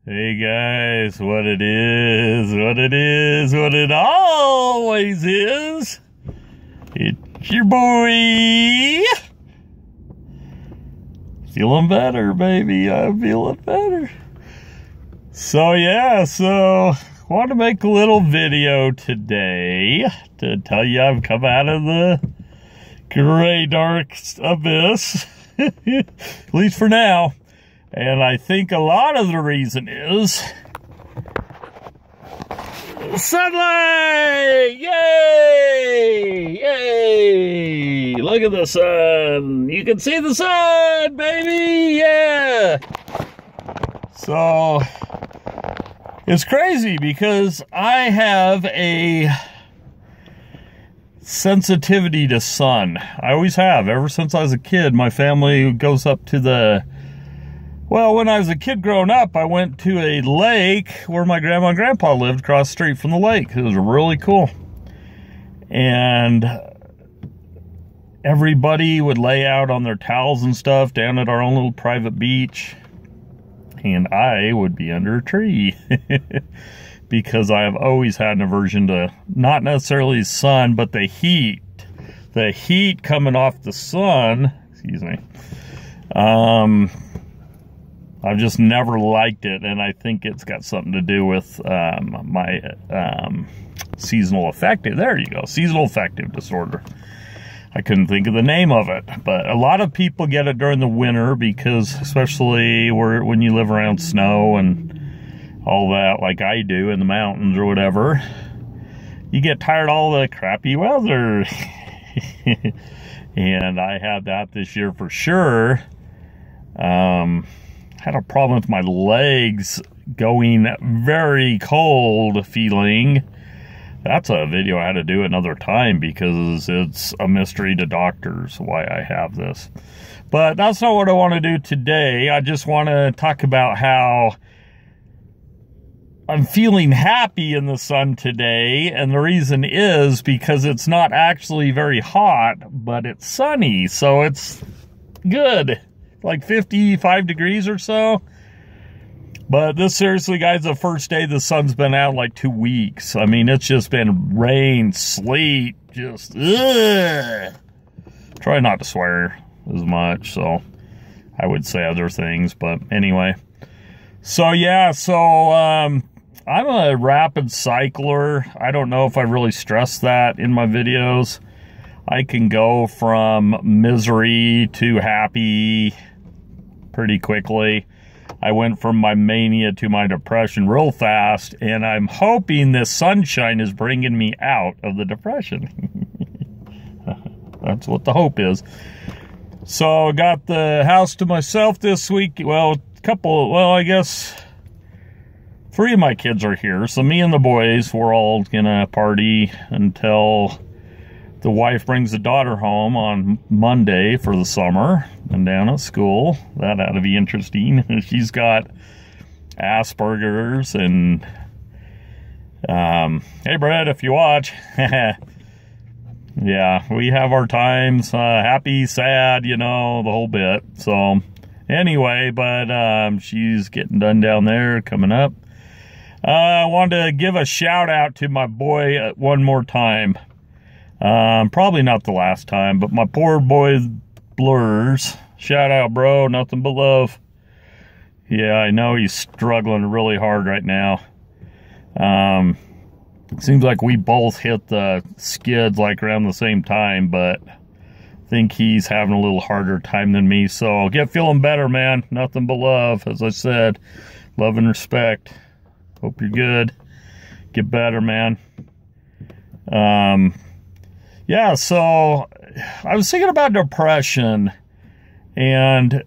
Hey guys, what it always is. It's your boy. Feeling better, baby. I'm feeling better. So yeah, want to make a little video today to tell you I've come out of the gray dark abyss, at least for now. And I think a lot of the reason is sunlight! Yay! Yay! Look at the sun! You can see the sun, baby! Yeah! So, it's crazy because I have a sensitivity to sun. I always have. Ever since I was a kid, my family goes up to the... Well, when I was a kid growing up, I went to a lake where my grandma and grandpa lived across the street from the lake. It was really cool. And everybody would lay out on their towels and stuff down at our own little private beach. And I would be under a tree. Because I have always had an aversion to not necessarily sun, but the heat. The heat coming off the sun. Excuse me. I've just never liked it, and I think it's got something to do with my seasonal affective. There you go, seasonal affective disorder. I couldn't think of the name of it, but a lot of people get it during the winter because, especially when you live around snow and all that, like I do in the mountains or whatever, you get tired of all the crappy weather. And I had that this year for sure. Had a problem with my legs going very cold feeling. That's a video I had to do another time because it's a mystery to doctors why I have this. But that's not what I want to do today. I just want to talk about how I'm feeling happy in the sun today. And the reason is because it's not actually very hot, but it's sunny. So it's good. Like 55 degrees or so. But this, seriously, guys, the first day the sun's been out like 2 weeks. I mean, it's just been rain, sleet, just ugh. Try not to swear as much, so I would say other things, but anyway. So yeah, I'm a rapid cycler. I don't know if I really stress that in my videos. I can go from misery to happy pretty quickly. I went from my mania to my depression real fast, and I'm hoping this sunshine is bringing me out of the depression. That's what the hope is. So I got the house to myself this week. Well, I guess 3 of my kids are here. So me and the boys, we're all gonna party until the wife brings the daughter home on Monday for the summer and down at school. That ought to be interesting. She's got Asperger's and, hey Brett, if you watch. Yeah, we have our times, happy, sad, you know, the whole bit. So anyway, but she's getting done down there, coming up. I wanted to give a shout out to my boy one more time. Probably not the last time, but my poor boy Blurs. Shout out, bro. Nothing but love. Yeah, I know he's struggling really hard right now. It seems like we both hit the skids like around the same time, but I think he's having a little harder time than me. So get feeling better, man. Nothing but love, as I said. Love and respect. Hope you're good. Get better, man. Yeah, so I was thinking about depression and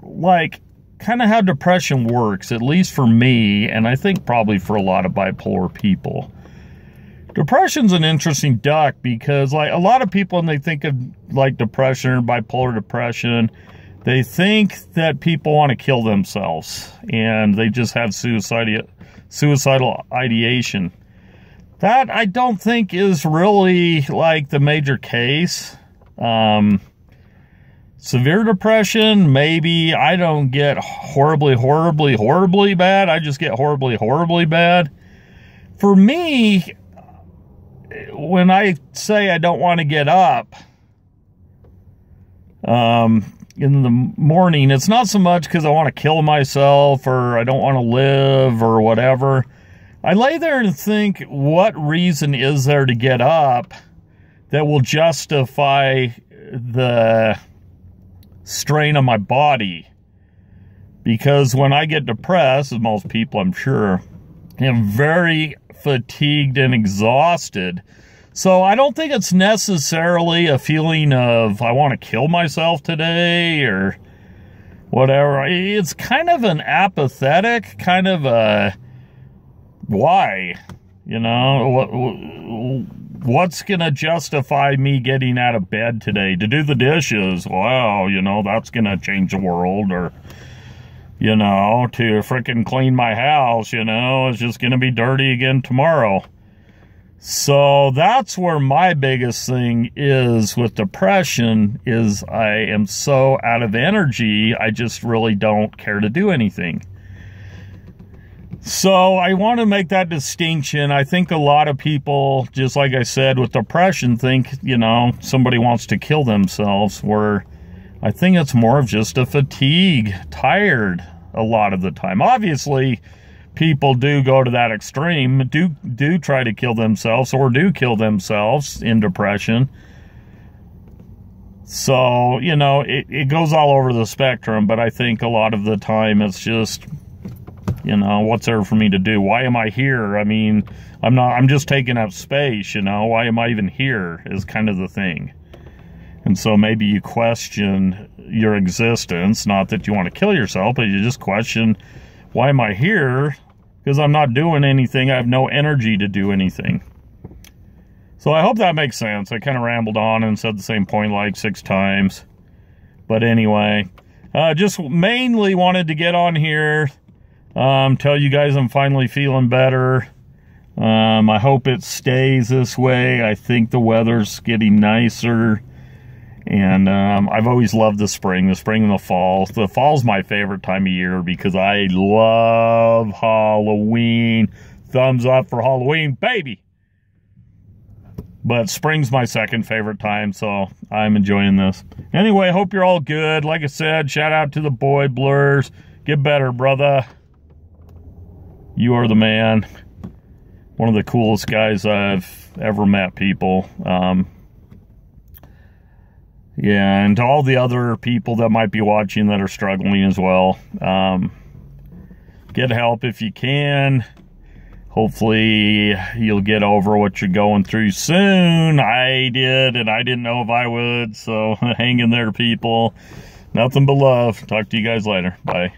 like kind of how depression works, at least for me, and I think probably for a lot of bipolar people. Depression's an interesting duck because like a lot of people, when they think of like depression or bipolar depression, they think that people want to kill themselves and they just have suicidal ideation. That I don't think is really like the major case. Severe depression, maybe. I don't get horribly, horribly, horribly bad. I just get horribly, horribly bad. For me, when I say I don't want to get up in the morning, it's not so much because I want to kill myself or I don't want to live or whatever. I lay there and think, what reason is there to get up that will justify the strain on my body? Because when I get depressed, as most people I'm sure, I'm very fatigued and exhausted. So I don't think it's necessarily a feeling of I want to kill myself today or whatever. It's kind of an apathetic, kind of a why, you know, what's going to justify me getting out of bed today? To do the dishes, wow, you know, that's going to change the world. Or, you know, to frickin' clean my house, you know, it's just going to be dirty again tomorrow. So that's where my biggest thing is with depression is I am so out of energy, I just really don't care to do anything. So I want to make that distinction. I think a lot of people, just like I said, with depression think, you know, somebody wants to kill themselves, where I think it's more of just a fatigue, tired a lot of the time. Obviously, people do go to that extreme, do try to kill themselves or do kill themselves in depression. So, you know, it goes all over the spectrum, but I think a lot of the time it's just, you know, what's there for me to do? Why am I here? I mean, I'm just taking up space, you know, why am I even here is kind of the thing. And so maybe you question your existence, not that you want to kill yourself, but you just question, why am I here? Because I'm not doing anything. I have no energy to do anything. So I hope that makes sense. I kind of rambled on and said the same point like 6 times. But anyway, just mainly wanted to get on here, tell you guys I'm finally feeling better. I hope it stays this way. I think the weather's getting nicer. And I've always loved the spring and the fall. The fall's my favorite time of year because I love Halloween. Thumbs up for Halloween, baby! But spring's my second favorite time, so I'm enjoying this. Anyway, hope you're all good. Like I said, shout out to the boy Blurs. Get better, brother. You are the man. One of the coolest guys I've ever met, people. Yeah, and to all the other people that might be watching that are struggling as well, get help if you can. Hopefully you'll get over what you're going through soon. I did, and I didn't know if I would, so hang in there, people. Nothing but love. Talk to you guys later. Bye.